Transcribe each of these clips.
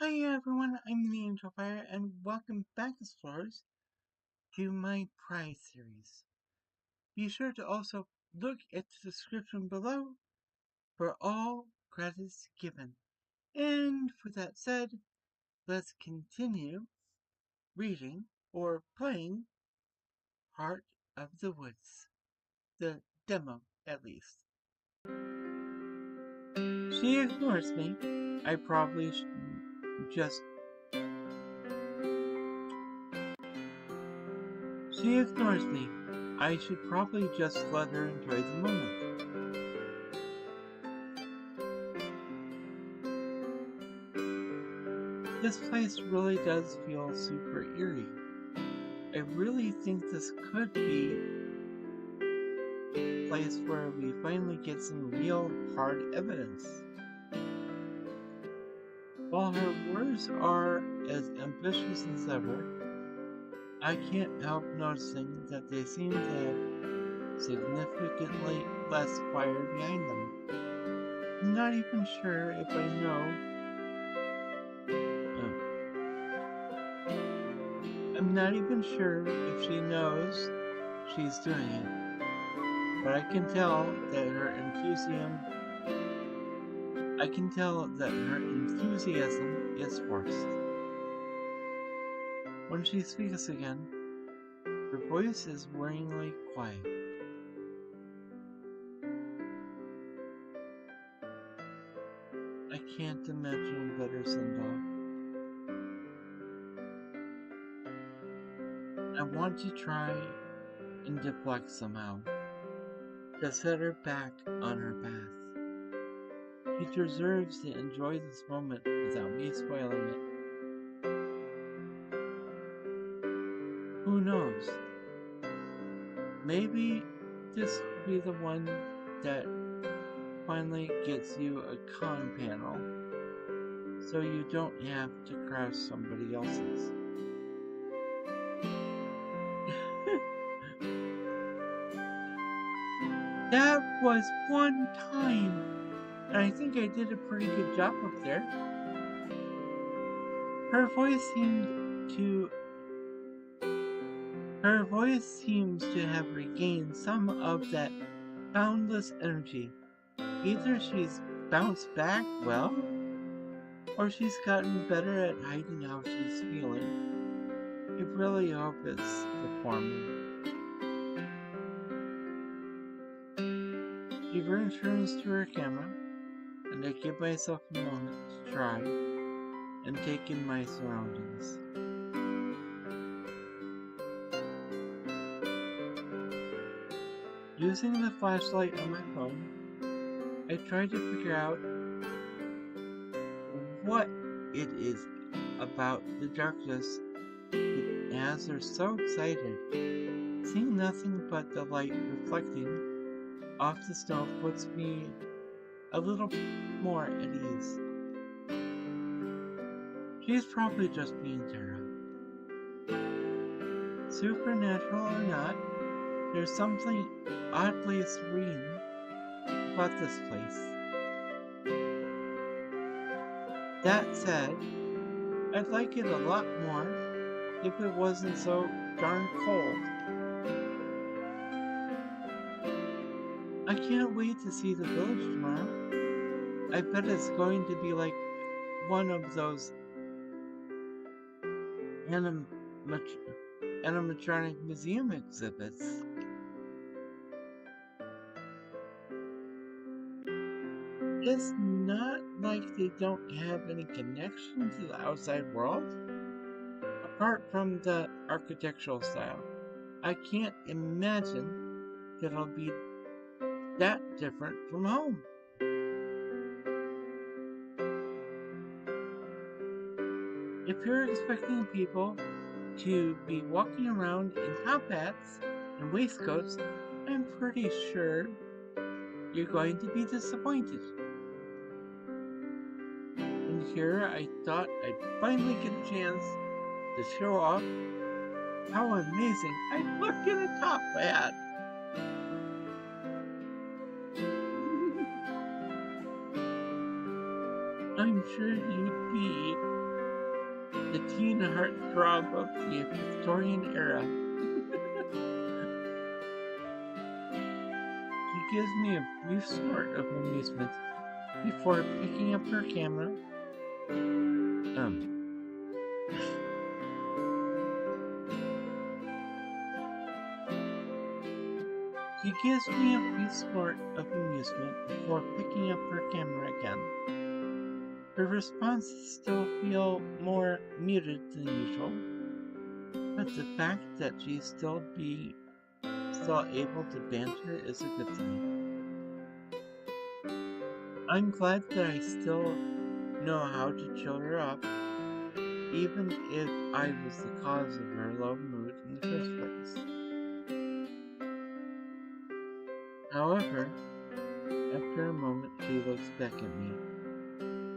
Hi everyone, I'm the Angelfire, and welcome back, explorers, to my prize series. Be sure to also look at the description below for all credits given. And with that said, let's continue reading or playing Heart of the Woods. The demo, at least. She ignores me. I probably just... She ignores me. I should probably just let her enjoy the moment. This place really does feel super eerie. I really think this could be a place where we finally get some real hard evidence. While her words are as ambitious as ever, I can't help noticing that they seem to have significantly less fire behind them. I'm not even sure if I know. I'm not even sure if she knows she's doing it, but I can tell that her enthusiasm is forced. When she speaks again, her voice is worryingly quiet. I can't imagine a better send-off. I want to try and deflect somehow, to set her back on her path. She deserves to enjoy this moment without me spoiling it. Who knows? Maybe this will be the one that finally gets you a con panel, so you don't have to crash somebody else's. That was one time, and I think I did a pretty good job up there. Her voice seems to have regained some of that boundless energy. Either she's bounced back well, or she's gotten better at hiding how she's feeling. I really hope it's the former. She returns to her camera, and I give myself a moment to try and take in my surroundings. Using the flashlight on my phone, I try to figure out what it is about the darkness that has her so excited. Seeing nothing but the light reflecting off the snow puts me a little more at ease. She's probably just being Tara. Supernatural or not, there's something oddly serene about this place. That said, I'd like it a lot more if it wasn't so darn cold. I can't wait to see the village tomorrow. I bet it's going to be like one of those animatronic museum exhibits. It's not like they don't have any connection to the outside world. Apart from the architectural style, I can't imagine that it'll be that different from home. If you're expecting people to be walking around in top hats and waistcoats, I'm pretty sure you're going to be disappointed. And here I thought I'd finally get a chance to show off how amazing I look in a top hat. I'm sure you'd be the teen heartthrob of the Victorian era. She gives me a brief snort of amusement before picking up her camera. She gives me a brief snort of amusement before picking up her camera again. Her responses still feel more muted than usual, but the fact that she's still able to banter is a good sign. I'm glad that I still know how to chill her up, even if I was the cause of her low mood in the first place. However, after a moment she looks back at me.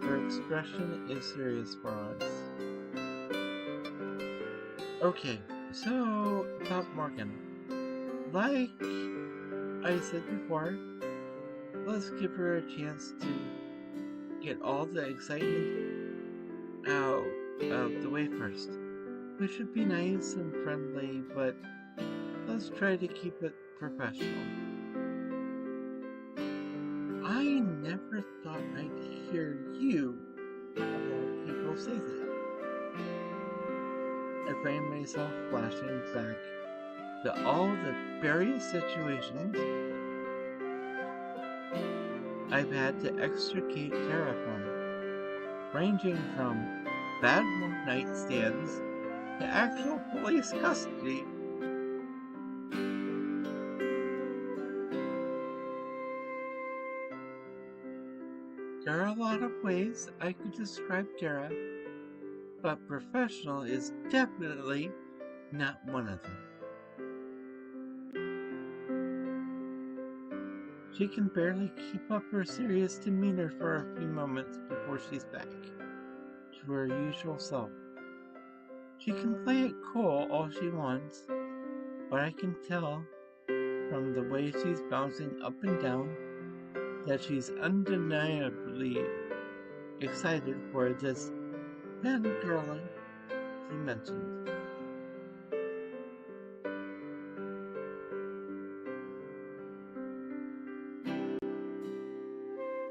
Her expression is serious for us. Okay, so about Morgan. Like I said before, let's give her a chance to get all the excitement out of the way first. We should be nice and friendly, but let's try to keep it professional. I never thought I'd hear you, of people, say that. I find myself flashing back to all the various situations I've had to extricate Tara from, ranging from bad one-night stands to actual police custody. There are a lot of ways I could describe Tara, but professional is definitely not one of them. She can barely keep up her serious demeanor for a few moments before she's back to her usual self. She can play it cool all she wants, but I can tell from the way she's bouncing up and down that she's undeniably excited for this fangirling she mentioned.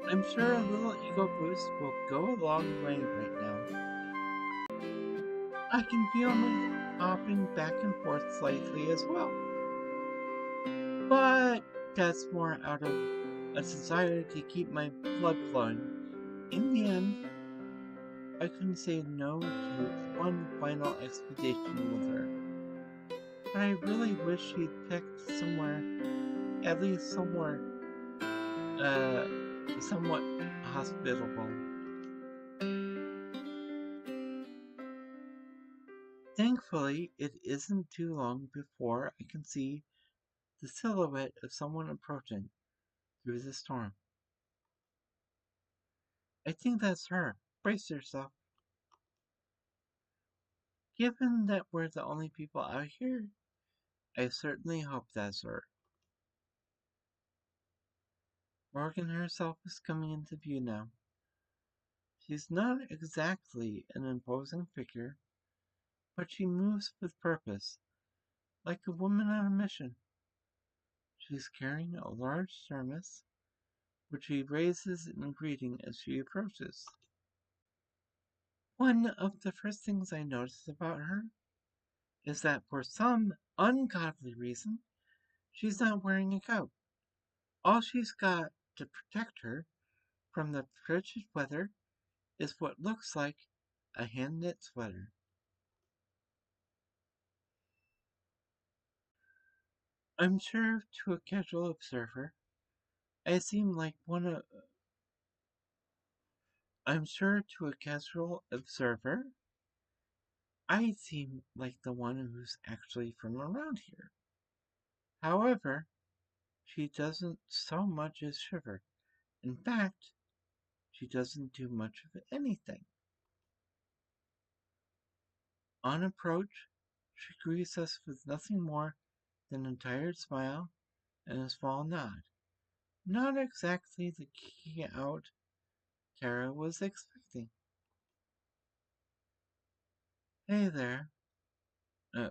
I'm sure a little ego boost will go a long way right now. I can feel my hopping back and forth slightly as well. But that's more out of a desire to keep my blood flowing. In the end, I couldn't say no to one final expedition with her. But I really wish she'd picked somewhere, at least somewhere, somewhat hospitable. Thankfully, it isn't too long before I can see the silhouette of someone approaching through the storm. I think that's her. Brace yourself. Given that we're the only people out here, I certainly hope that's her. Morgan herself is coming into view now. She's not exactly an imposing figure, but she moves with purpose, like a woman on a mission. She's carrying a large thermos, which she raises in greeting as she approaches. One of the first things I notice about her is that for some ungodly reason, she's not wearing a coat. All she's got to protect her from the frigid weather is what looks like a hand-knit sweater. I'm sure to a casual observer, I seem like one of I'm sure to a casual observer, I seem like the one who's actually from around here. However, she doesn't so much as shiver. In fact, she doesn't do much of anything. On approach, she greets us with nothing more than a tired smile and a small nod. Not exactly the key out Kara was expecting. Hey there. Uh,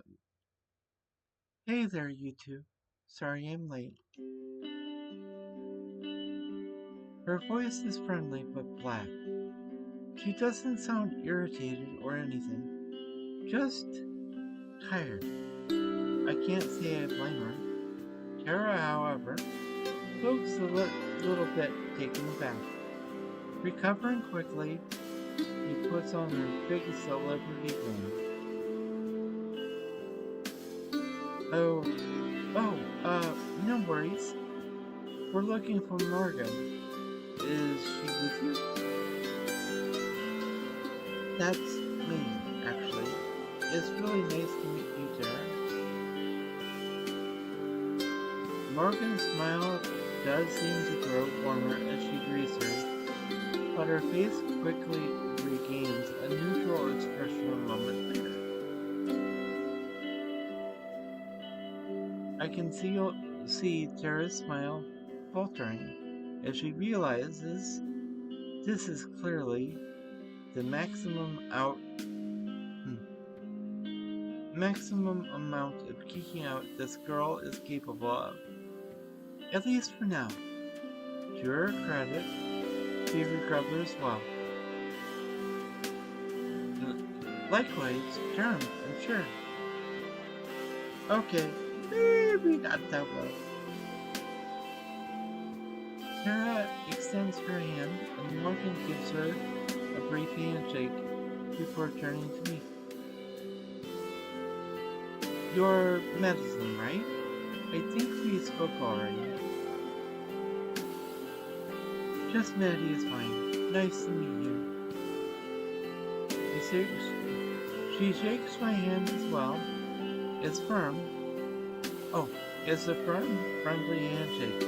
hey there, you two. Sorry I'm late. Her voice is friendly but black. She doesn't sound irritated or anything. Just tired. I can't say I blame her. Tara, however, looks a little bit taken aback. Recovering quickly, she puts on her big celebrity grin. No worries. We're looking for Morgan. Is she with you? That's me, actually. It's really nice to meet you, Tara. Morgan's smile does seem to grow warmer as she greets her, but her face quickly regains a neutral expression a moment later. I can see Tara's smile faltering as she realizes this is clearly the maximum amount of kicking out this girl is capable of. At least for now. To her credit, she recovers well. Likewise, charmed, I'm sure. Okay, maybe not that well. Tara extends her hand and Morgan gives her a brief handshake before turning to me. Your medicine, right? I think we spoke already. Just Maddie is fine. Nice to meet you. She shakes my hand as well. It's firm. Oh, it's a firm, friendly handshake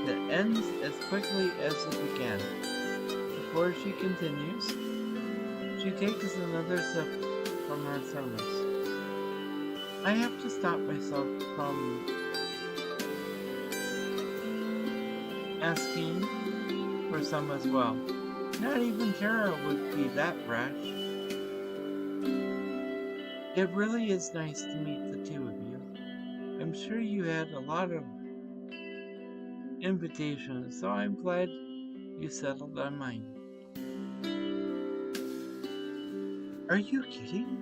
that ends as quickly as it began. Before she continues, she takes another sip from her thermos. I have to stop myself from asking for some as well. Not even Tara would be that brash. It really is nice to meet the two of you. I'm sure you had a lot of invitations, so I'm glad you settled on mine. Are you kidding?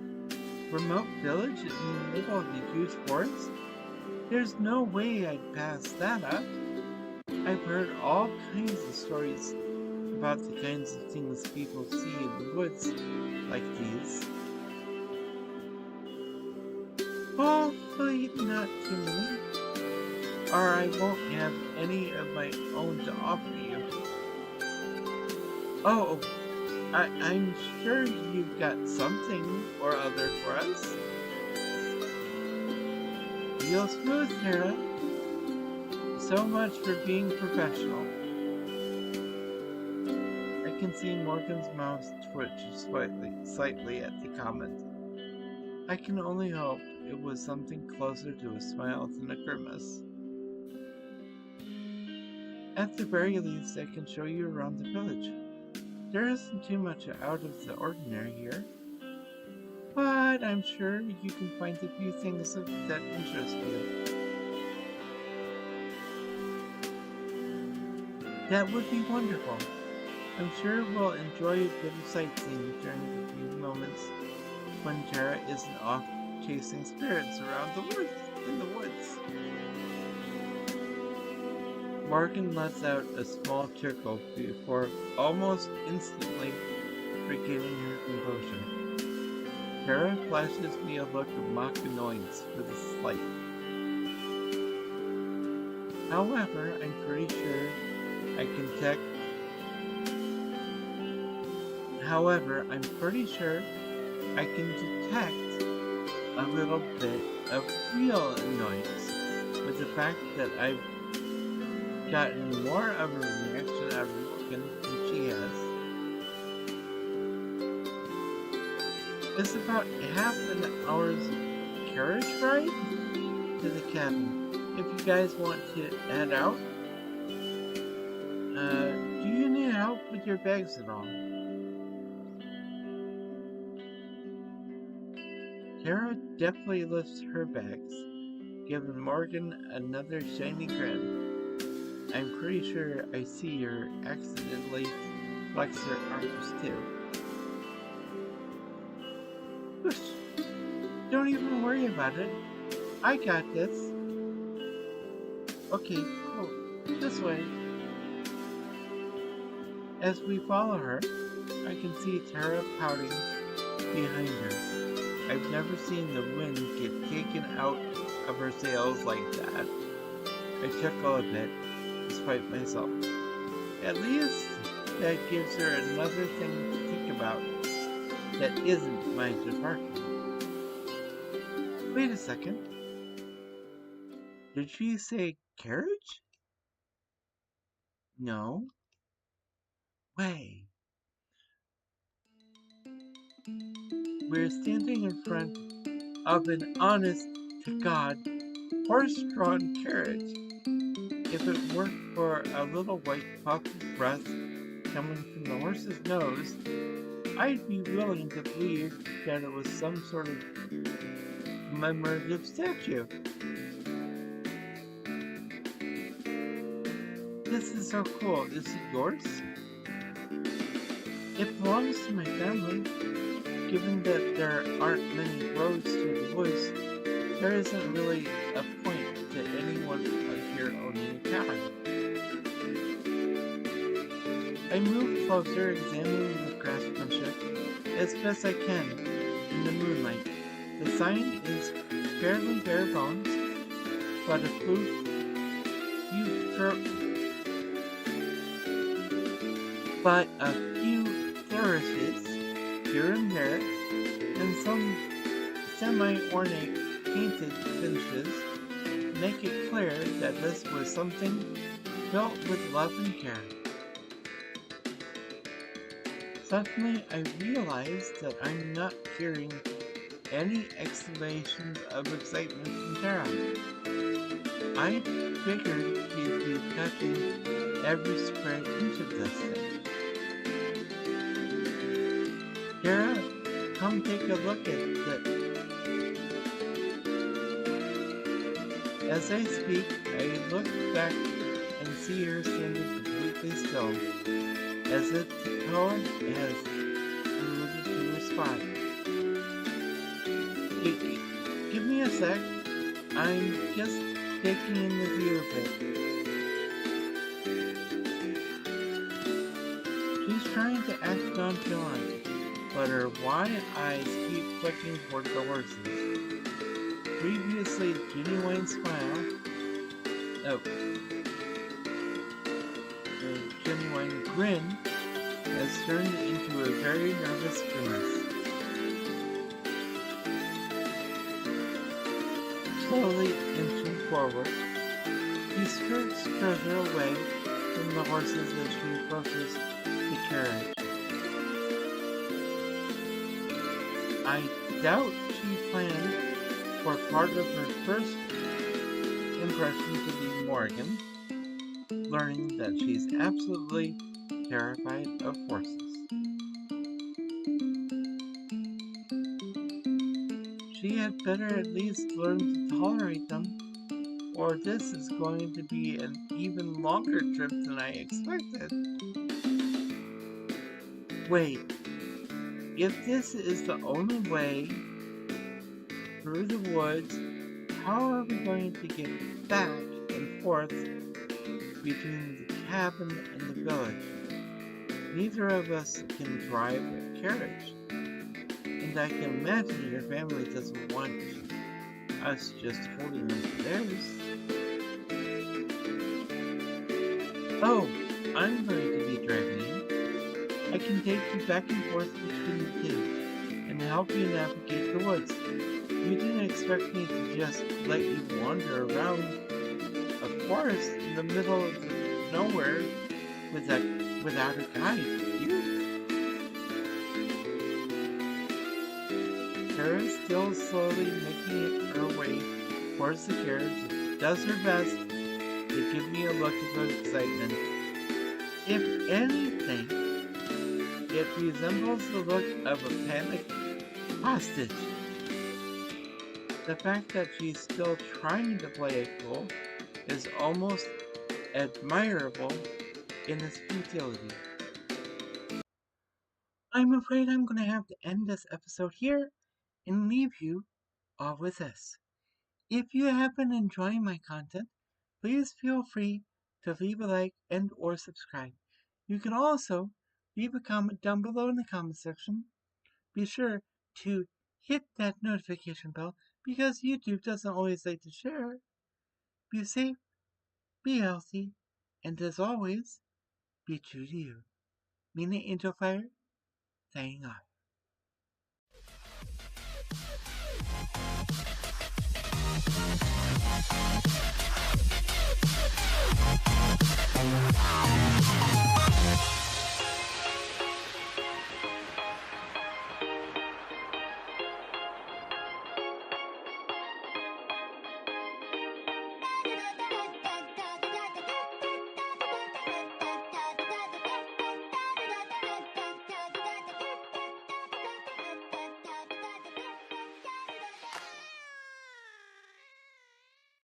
Remote village in the middle of the huge forest? There's no way I'd pass that up. I've heard all kinds of stories about the kinds of things people see in the woods like these. Hopefully not too many, or I won't have any of my own to offer you. Oh, I'm sure you've got something or other for us. Real smooth, Tara. So much for being professional. I can see Morgan's mouth twitch slightly at the comment. I can only hope it was something closer to a smile than a grimace. At the very least, I can show you around the village. There isn't too much out of the ordinary here, but I'm sure you can find a few things that interest you. That would be wonderful. I'm sure we'll enjoy a bit of sightseeing during the few moments when Tara isn't off chasing spirits around in the woods. Morgan lets out a small chuckle before almost instantly regaining her composure. Tara flashes me a look of mock annoyance for the slight. However, I'm pretty sure I can detect a little bit of real annoyance with the fact that I've gotten more of a reaction out of Morgan than she has. It's about half an hour's carriage ride to the cabin. If you guys want to head out, do you need help with your bags at all? Tara deftly lifts her bags, giving Morgan another shiny grin. I'm pretty sure I see her accidentally flex her arms too. Whoosh! Don't even worry about it. I got this. Okay, cool. This way. As we follow her, I can see Tara pouting behind her. I've never seen the wind get taken out of her sails like that. I chuckle a bit, despite myself. At least that gives her another thing to think about that isn't my departure. Wait a second. Did she say carriage? No. Way. We're standing in front of an honest-to-God horse-drawn carriage. If it weren't for a little white puff of breath coming from the horse's nose, I'd be willing to believe that it was some sort of commemorative statue. This is so cool. Is it yours? It belongs to my family. Given that there aren't many roads through the woods, there isn't really a point to anyone here owning a cabin. I move closer, examining the craftsmanship as best I can in the moonlight. The sign is fairly bare bones, but a few flourishes here and there, and some semi-ornate painted finishes make it clear that this was something built with love and care. Suddenly, I realize that I'm not hearing any exclamations of excitement from Tara. I figured she'd be touching every square inch of this thing. Tara, come take a look at it. As I speak, I look back and see her standing completely still, as if the poem has alluded to her spot. Give me a sec. I'm just taking in the view of it. She's trying to act nonchalant, but her wide eyes keep flicking toward the horses. Previously genuine smile, the genuine grin has turned into a very nervous grimace. Slowly inching forward, he skirts further away from the horses as she approaches the carriage. I doubt she planned for part of her first impression to be Morgan, learning that she's absolutely terrified of horses. She had better at least learn to tolerate them, or this is going to be an even longer trip than I expected. Wait, if this is the only way through the woods, how are we going to get back and forth between the cabin and the village? Neither of us can drive a carriage, and I can imagine your family doesn't want us just holding them to theirs. Oh, I'm going to be driving you. I can take you back and forth between the two, and help you navigate the woods. You didn't expect me to just let you wander around a forest in the middle of nowhere without a guide, did you? Tara, still slowly making her way towards the carriage, does her best to give me a look of excitement. If anything, it resembles the look of a panicked hostage. The fact that she's still trying to play it cool is almost admirable in its futility. I'm afraid I'm going to have to end this episode here and leave you all with this. If you have been enjoying my content, please feel free to leave a like and or subscribe. You can also leave a comment down below in the comment section. Be sure to hit that notification bell because YouTube doesn't always like to share. Be safe, be healthy, and as always, be true to you. Mena Angelfire, signing off.